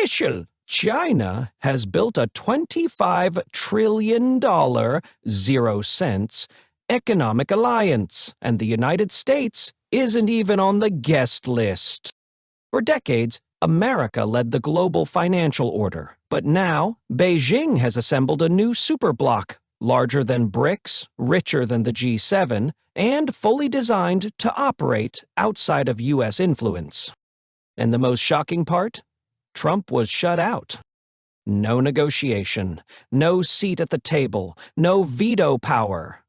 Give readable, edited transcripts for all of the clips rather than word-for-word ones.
official. China has built a $25 trillion, 0 cents, economic alliance, and the United States isn't even on the guest list. For decades, America led the global financial order, but now Beijing has assembled a new super-bloc, larger than BRICS, richer than the G7, and fully designed to operate outside of U.S. influence. And the most shocking part? Trump was shut out. No negotiation, no seat at the table, no veto power.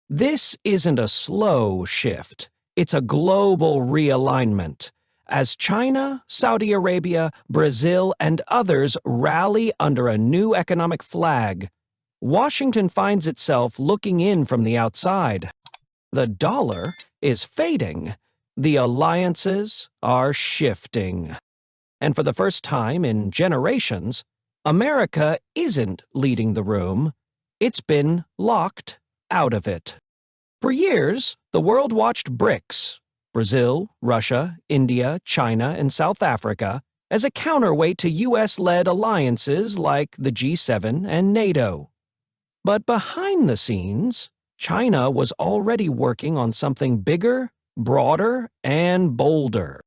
This isn't a slow shift. It's a global realignment. As China, Saudi Arabia, Brazil, and others rally under a new economic flag, Washington finds itself looking in from the outside. The dollar is fading. The alliances are shifting. And for the first time in generations, America isn't leading the room. It's been locked out of it. For years, the world watched BRICS, Brazil, Russia, India, China, and South Africa, as a counterweight to US-led alliances like the G7 and NATO. But behind the scenes, China was already working on something bigger, broader, and bolder.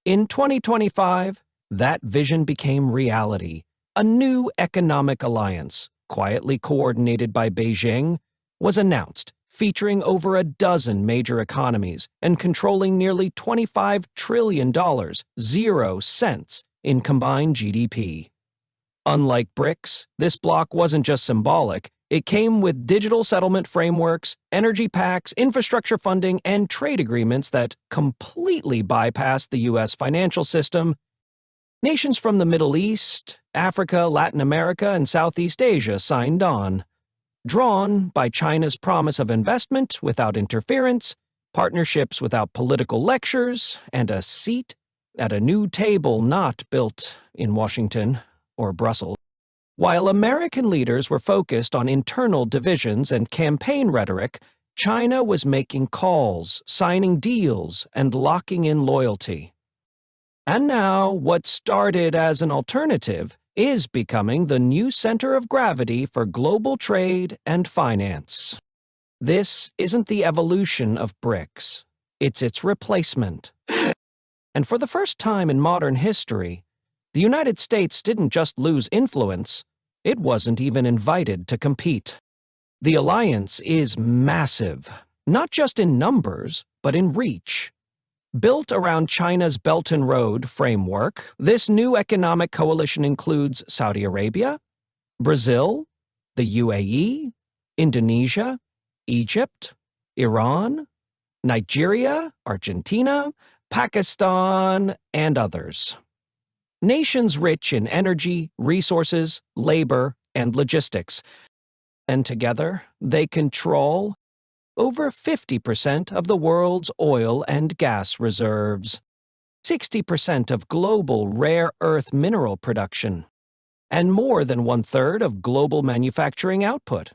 In 2025, that vision became reality. A new economic alliance, quietly coordinated by Beijing, was announced, featuring over a dozen major economies and controlling nearly $25 trillion, 0 cents, in combined GDP. Unlike BRICS, this bloc wasn't just symbolic. It came with digital settlement frameworks, energy pacts, infrastructure funding, and trade agreements that completely bypassed the U.S. financial system. Nations from the Middle East, Africa, Latin America, and Southeast Asia signed on. Drawn by China's promise of investment without interference, partnerships without political lectures, and a seat at a new table not built in Washington or Brussels. While American leaders were focused on internal divisions and campaign rhetoric, China was making calls, signing deals, and locking in loyalty. And now, what started as an alternative is becoming the new center of gravity for global trade and finance. This isn't the evolution of BRICS. It's its replacement. And for the first time in modern history, the United States didn't just lose influence, it wasn't even invited to compete. The alliance is massive, not just in numbers, but in reach. Built around China's Belt and Road framework, this new economic coalition includes Saudi Arabia, Brazil, the UAE, Indonesia, Egypt, Iran, Nigeria, Argentina, Pakistan, and others. Nations rich in energy, resources, labor, and logistics. And together, they control over 50% of the world's oil and gas reserves, 60% of global rare earth mineral production, and more than 1/3 of global manufacturing output.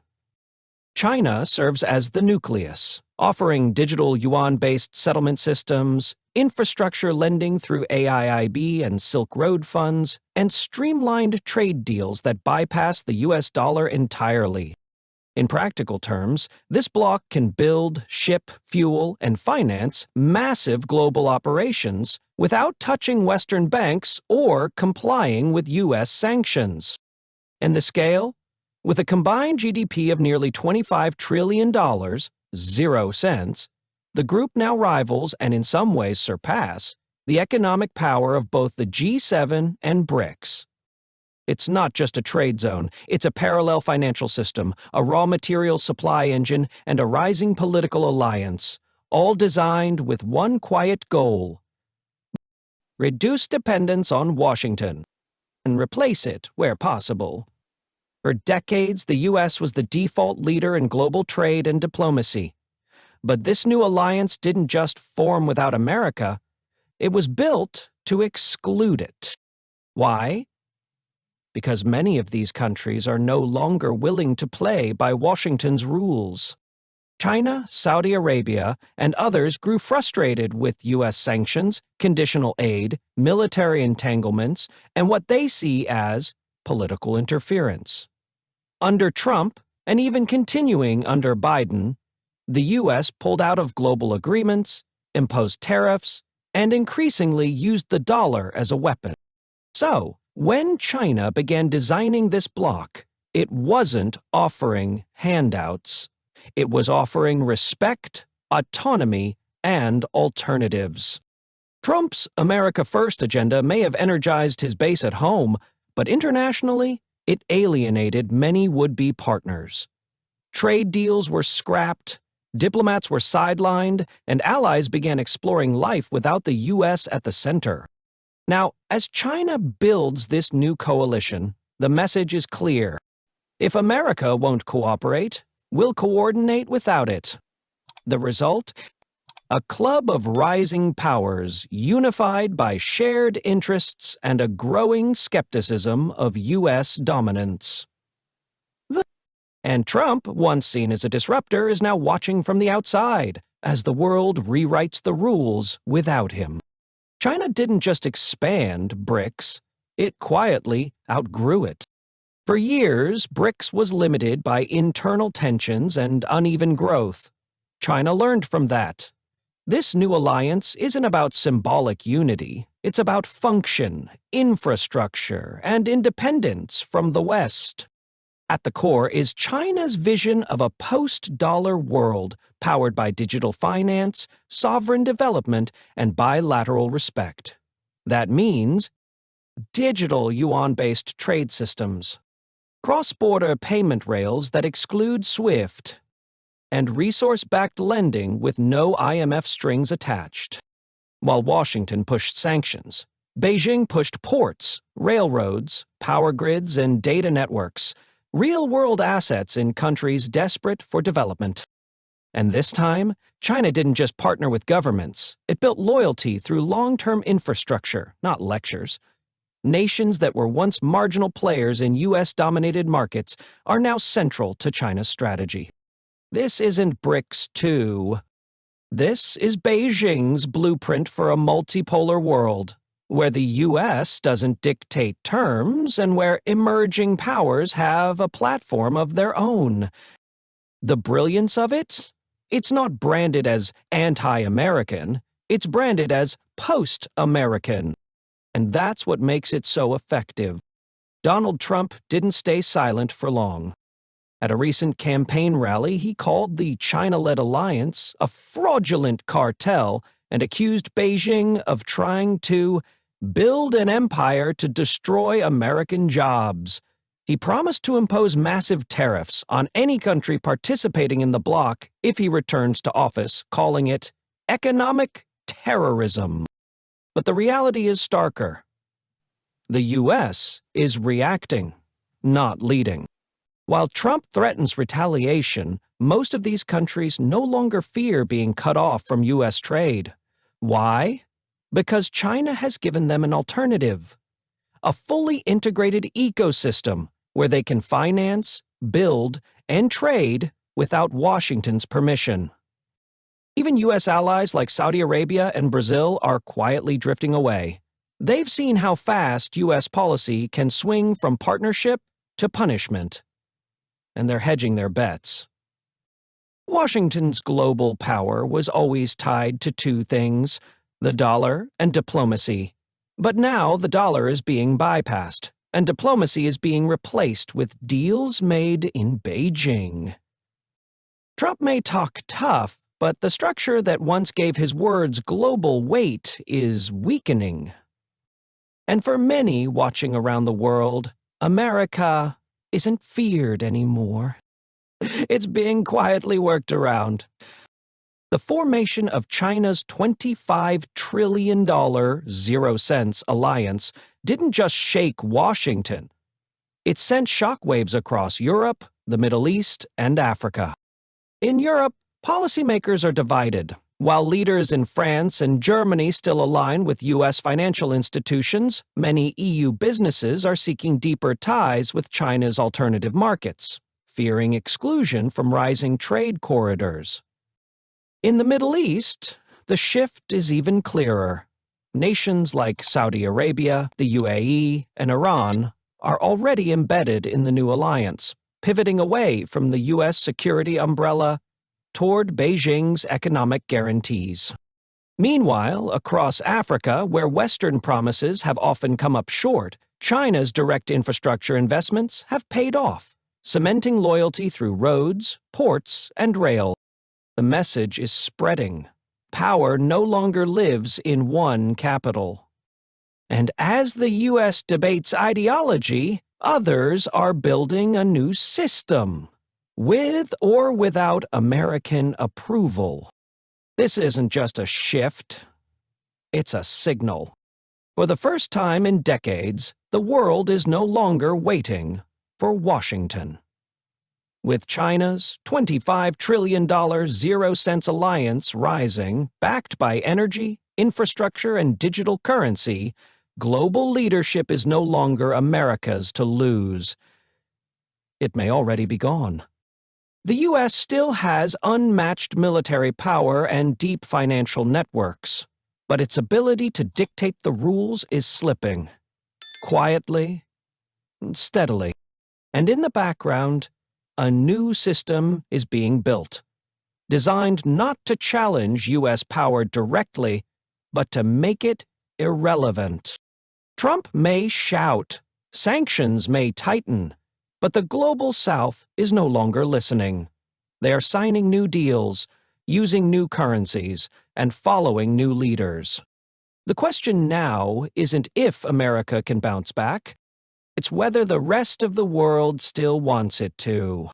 China serves as the nucleus, offering digital yuan-based settlement systems, infrastructure lending through AIIB and Silk Road funds, and streamlined trade deals that bypass the US dollar entirely. In practical terms, this bloc can build, ship, fuel, and finance massive global operations without touching Western banks or complying with U.S. sanctions. And the scale? With a combined GDP of nearly $25 trillion, 0 cents, the group now rivals and in some ways surpass the economic power of both the G7 and BRICS. It's not just a trade zone, it's a parallel financial system, a raw materials supply engine, and a rising political alliance, all designed with one quiet goal: reduce dependence on Washington and replace it where possible. For decades, the U.S. was the default leader in global trade and diplomacy. But this new alliance didn't just form without America, it was built to exclude it. Why? Because many of these countries are no longer willing to play by Washington's rules. China, Saudi Arabia, and others grew frustrated with U.S. sanctions, conditional aid, military entanglements, and what they see as political interference. Under Trump, and even continuing under Biden, the U.S. pulled out of global agreements, imposed tariffs, and increasingly used the dollar as a weapon. So, when China began designing this bloc, it wasn't offering handouts. It was offering respect, autonomy, and alternatives. Trump's America First agenda may have energized his base at home, but internationally, it alienated many would-be partners. Trade deals were scrapped, diplomats were sidelined, and allies began exploring life without the U.S. at the center. Now, as China builds this new coalition, the message is clear. If America won't cooperate, we'll coordinate without it. The result? A club of rising powers unified by shared interests and a growing skepticism of U.S. dominance. And Trump, once seen as a disruptor, is now watching from the outside as the world rewrites the rules without him. China didn't just expand BRICS, it quietly outgrew it. For years, BRICS was limited by internal tensions and uneven growth. China learned from that. This new alliance isn't about symbolic unity, it's about function, infrastructure, and independence from the West. At the core is China's vision of a post-dollar world powered by digital finance, sovereign development, and bilateral respect. That means digital yuan-based trade systems, cross-border payment rails that exclude SWIFT, and resource-backed lending with no IMF strings attached. While Washington pushed sanctions, Beijing pushed ports, railroads, power grids, and data networks, real-world assets in countries desperate for development. And this time, China didn't just partner with governments. It built loyalty through long-term infrastructure, not lectures. Nations that were once marginal players in U.S.-dominated markets are now central to China's strategy. This isn't BRICS 2. This is Beijing's blueprint for a multipolar world, where the U.S. doesn't dictate terms and where emerging powers have a platform of their own. The brilliance of it? It's not branded as anti-American, it's branded as post-American. And that's what makes it so effective. Donald Trump didn't stay silent for long. At a recent campaign rally, he called the China-led alliance a fraudulent cartel and accused Beijing of trying to build an empire to destroy American jobs. He promised to impose massive tariffs on any country participating in the bloc if he returns to office, calling it economic terrorism. But the reality is starker. The U.S. is reacting, not leading. While Trump threatens retaliation, most of these countries no longer fear being cut off from U.S. trade. Why? Because China has given them an alternative. A fully integrated ecosystem where they can finance, build, and trade without Washington's permission. Even U.S. allies like Saudi Arabia and Brazil are quietly drifting away. They've seen how fast U.S. policy can swing from partnership to punishment. And they're hedging their bets. Washington's global power was always tied to two things, the dollar and diplomacy. But now the dollar is being bypassed, and diplomacy is being replaced with deals made in Beijing. Trump may talk tough, but the structure that once gave his words global weight is weakening. And for many watching around the world, America isn't feared anymore. It's being quietly worked around. The formation of China's $25 trillion zero-cents alliance didn't just shake Washington. It sent shockwaves across Europe, the Middle East, and Africa. In Europe, policymakers are divided. While leaders in France and Germany still align with U.S. financial institutions, many EU businesses are seeking deeper ties with China's alternative markets. fearing exclusion from rising trade corridors. In the Middle East, the shift is even clearer. Nations like Saudi Arabia, the UAE, and Iran are already embedded in the new alliance, pivoting away from the U.S. security umbrella toward Beijing's economic guarantees. Meanwhile, across Africa, where Western promises have often come up short, China's direct infrastructure investments have paid off, cementing loyalty through roads, ports, and rail. The message is spreading. Power no longer lives in one capital. And as the U.S. debates ideology, others are building a new system, with or without American approval. This isn't just a shift, it's a signal. For the first time in decades, the world is no longer waiting for Washington. With China's $25 trillion zero-cents alliance rising, backed by energy, infrastructure, and digital currency, global leadership is no longer America's to lose. It may already be gone. The U.S. still has unmatched military power and deep financial networks, but its ability to dictate the rules is slipping. Quietly, steadily, and in the background, a new system is being built, designed not to challenge U.S. power directly, but to make it irrelevant. Trump may shout, sanctions may tighten, but the global South is no longer listening. They are signing new deals, using new currencies, and following new leaders. The question now isn't if America can bounce back, it's whether the rest of the world still wants it to.